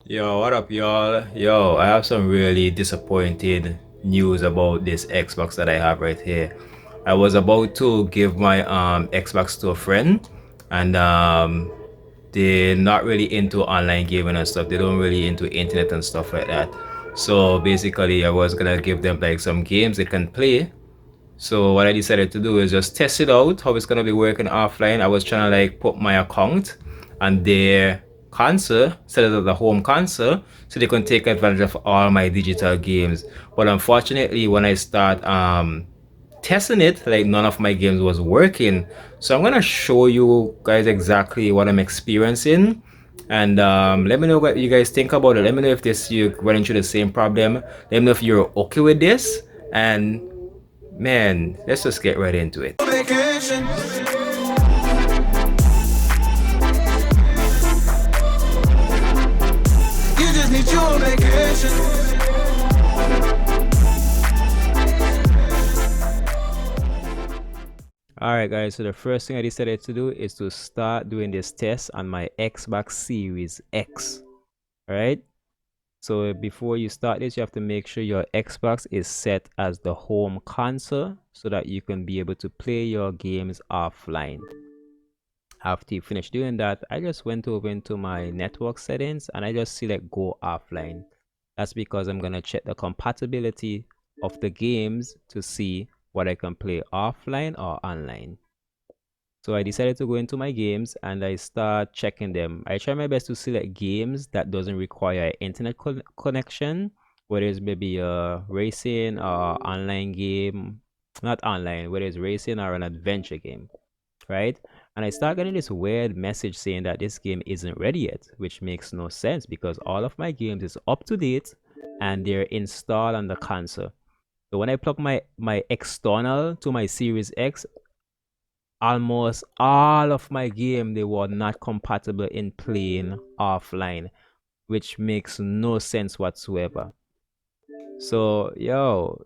Yo, what up, y'all? Yo, I have some really disappointed news about this Xbox that I have right here. I was about to give my Xbox to a friend, and they're not really into online gaming and stuff. They don't really into internet and stuff like that. So basically, I was gonna give them like some games they can play. So what I decided to do is just test it out, how it's gonna be working offline. I was trying to like put my account on their console, set it as the home console, so they can take advantage of all my digital games. But unfortunately, when I start testing it, like none of my games was working. So I'm gonna show you guys exactly what I'm experiencing. And let me know what you guys think about it. Let me know if this you running through the same problem. Let me know if you're okay with this. And man, let's just get right into it. Vacation. You just need your vacation. Alright guys, so the first thing I decided to do is to start doing this test on my Xbox Series X. Alright, so before you start this, you have to make sure your Xbox is set as the home console so that you can be able to play your games offline. After you finish doing that, I just went over into my network settings and I just select go offline. That's because I'm going to check the compatibility of the games to see what I can play offline or online. So I decided to go into my games and I start checking them. I try my best to select games that doesn't require internet connection, whether it's maybe a racing or online game, not online, whether it's racing or an adventure game, right? And I start getting this weird message saying that this game isn't ready yet, which makes no sense because all of my games is up to date and they're installed on the console. So when I plug my external to my Series X, almost all of my game they were not compatible in playing offline, which makes no sense whatsoever. So yo,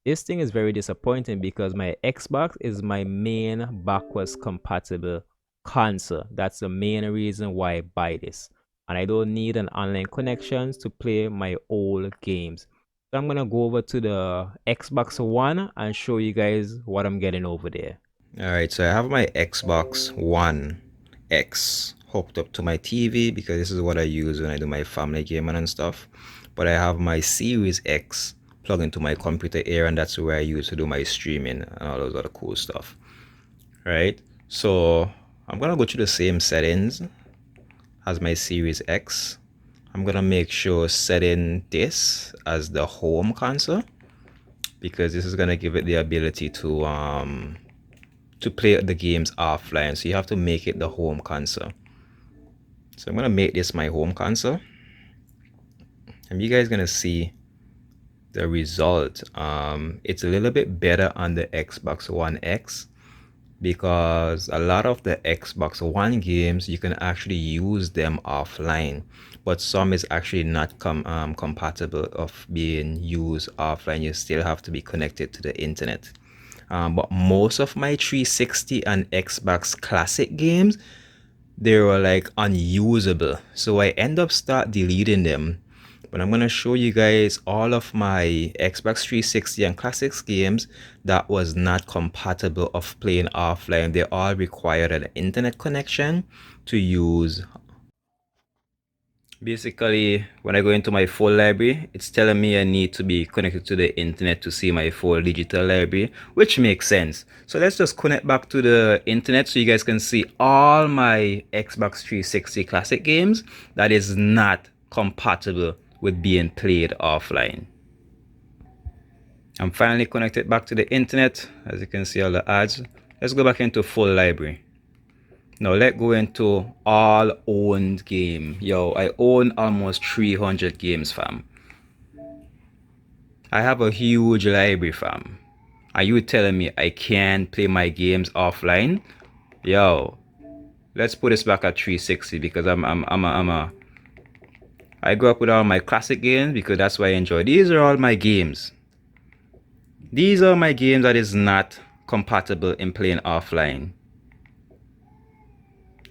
this thing is very disappointing because my Xbox is my main backwards compatible console. That's the main reason why I buy this. And I don't need an online connection to play my old games. So I'm gonna go over to the Xbox One and show you guys what I'm getting over there. Alright, so I have my Xbox One X hooked up to my TV because this is what I use when I do my family gaming and stuff. But I have my Series X plugged into my computer here, and that's where I use to do my streaming and all those other cool stuff. Right? So I'm gonna go to the same settings as my Series X. I'm gonna make sure setting this as the home console because this is gonna give it the ability to play the games offline. So you have to make it the home console. So I'm gonna make this my home console, and you guys gonna see the result. It's a little bit better on the Xbox One X because a lot of the Xbox One games you can actually use them offline, but some is actually not compatible of being used offline. You still have to be connected to the internet. But most of my 360 and Xbox Classic games, they were like unusable, so I end up start deleting them. But I'm gonna show you guys all of my Xbox 360 and Classics games that was not compatible of playing offline. They all required an internet connection to use. Basically, when I go into my full library, it's telling me I need to be connected to the internet to see my full digital library, which makes sense. So let's just connect back to the internet so you guys can see all my Xbox 360 classic games that is not compatible with being played offline. I'm finally connected back to the internet. As you can see all the ads. Let's go back into full library. Now let's go into all owned game. Yo, I own almost 300 games, fam. I have a huge library, fam. Are you telling me I can't play my games offline? Yo, let's put this back at 360 because I grew up with all my classic games because that's what I enjoy. These are all my games. These are my games that is not compatible in playing offline.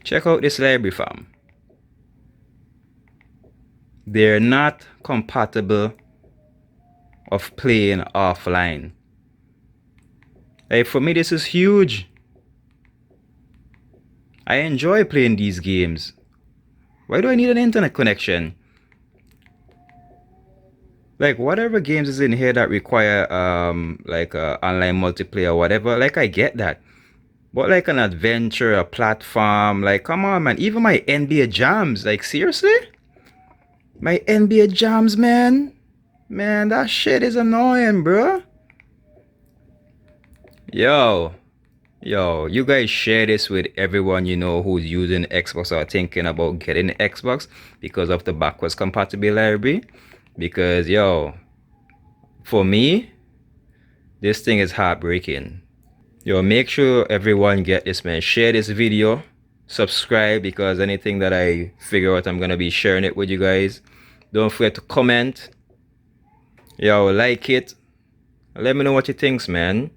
Check out this library, fam. they're not compatible of playing offline. Like for me, this is huge. I enjoy playing these games. Why do I need an internet connection? Like whatever games is in here that require like online multiplayer or whatever, like I get that. But like an adventure, a platform, like come on man, even my NBA jams, like seriously? My NBA jams, man. Man, that shit is annoying, bro. Yo, yo, you guys share this with everyone you know who's using Xbox or thinking about getting the Xbox because of the backwards compatibility. Because yo, for me, this thing is heartbreaking. Yo, make sure everyone get this, man. Share this video, subscribe, because anything that I figure out, I'm gonna be sharing it with you guys. Don't forget to comment. Yo, like it. Let me know what you think, man.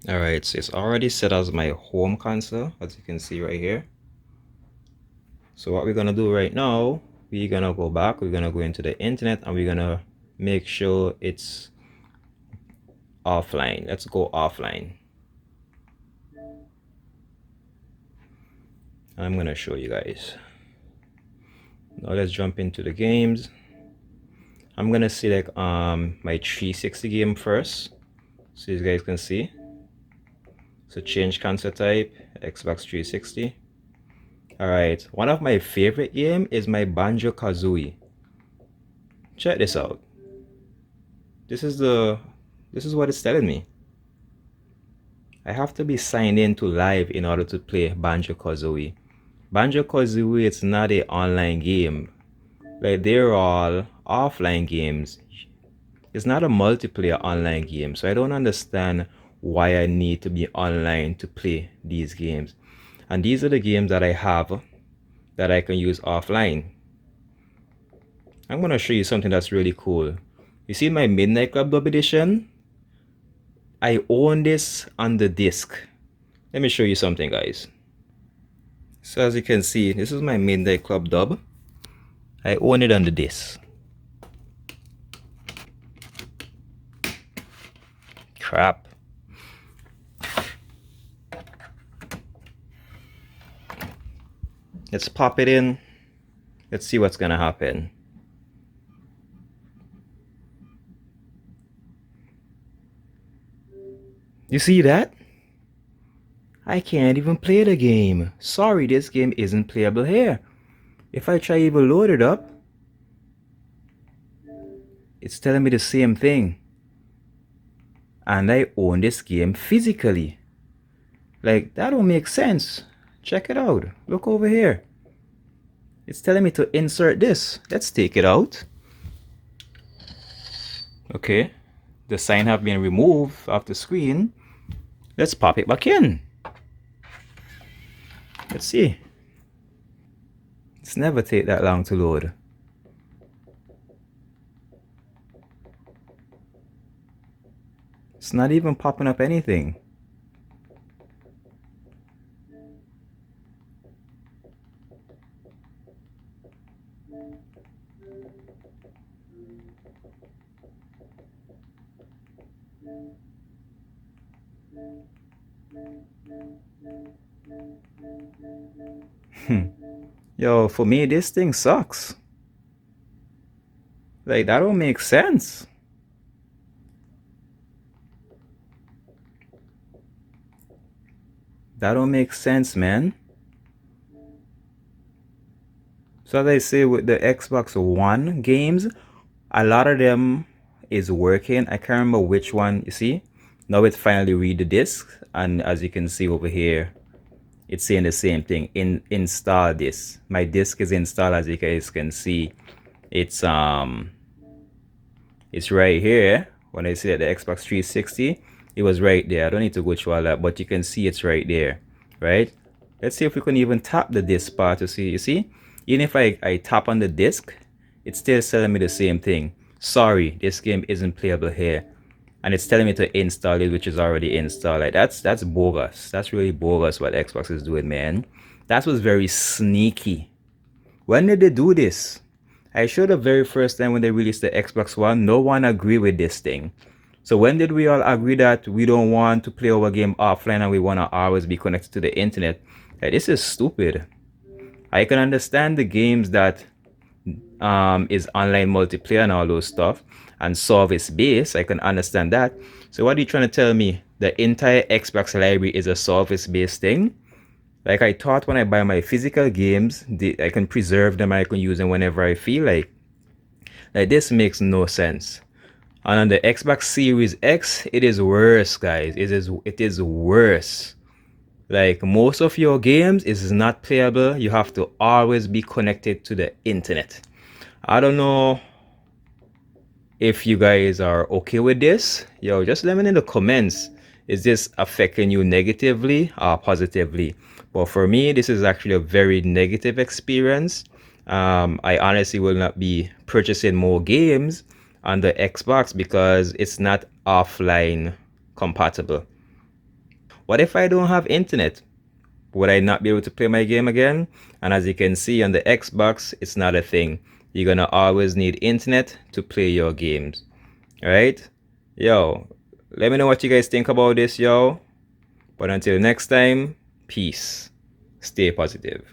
Alright, so it's already set as my home console, as you can see right here. So what we're gonna do right now, we're gonna go back, we're gonna go into the internet, and we're gonna make sure it's offline. Let's go offline. I'm gonna show you guys. Now let's jump into the games. I'm gonna select my 360 game first, so you guys can see. So change console type, Xbox 360. Alright, one of my favorite game is my Banjo-Kazooie. Check this out. This is what it's telling me. I have to be signed in to live in order to play Banjo-Kazooie. Banjo-Kazooie, it's not an online game. Like they're all offline games. It's not a multiplayer online game, so I don't understand why I need to be online to play these games. And these are the games that I have that I can use offline. I'm gonna show you something that's really cool. You see my Midnight Club Dub edition? I own this on the disc. Let me show you something, guys. So as you can see, this is my Midnight Club Dub. I own it on the disc. Crap. Let's pop it in. Let's see what's gonna happen. You see that? I can't even play the game. Sorry, this game isn't playable here. If I try even load it up, it's telling me the same thing. And I own this game physically. Like, that don't make sense. Check it out. Look over here. It's telling me to insert this. Let's take it out. Okay. The sign have been removed off the screen. Let's pop it back in. Let's see. It's never take that long to load. It's not even popping up anything. Yo, for me, this thing sucks. Like, that don't make sense. That don't make sense, man. So as I say with the Xbox One games, a lot of them is working. I can't remember which one, you see? Now it finally read the disc, and as you can see over here, it's saying the same thing. Install this. My disc is installed, as you guys can see. It's right here. When I say the Xbox 360, it was right there. I don't need to go through all that, but you can see it's right there, right? Let's see if we can even tap the disc part to see. You see, even if I tap on the disc, it's still telling me the same thing. Sorry, this game isn't playable here. And it's telling me to install it, which is already installed. Like that's bogus. That's really bogus what Xbox is doing, man. That was very sneaky. When did they do this? I showed the very first time when they released the Xbox One, no one agreed with this thing. So when did we all agree that we don't want to play our game offline and we want to always be connected to the internet? Like, this is stupid. I can understand the games that is online multiplayer and all those stuff and service based. I can understand that. So what are you trying to tell me? The entire Xbox library is a service based thing? Like, I thought when I buy my physical games, I can preserve them, I can use them whenever I feel like. Like, this makes no sense. And on the Xbox Series X, it is worse, guys. It is worse. Like, most of your games is not playable. You have to always be connected to the internet. I don't know if you guys are okay with this. Yo, just let me know in the comments. Is this affecting you negatively or positively? But for me, this is actually a very negative experience. I honestly will not be purchasing more games on the Xbox because it's not offline compatible. What if I don't have internet? Would I not be able to play my game again? And as you can see on the Xbox, it's not a thing. You're gonna always need internet to play your games. Alright? Yo, let me know what you guys think about this, yo. But until next time, peace. Stay positive.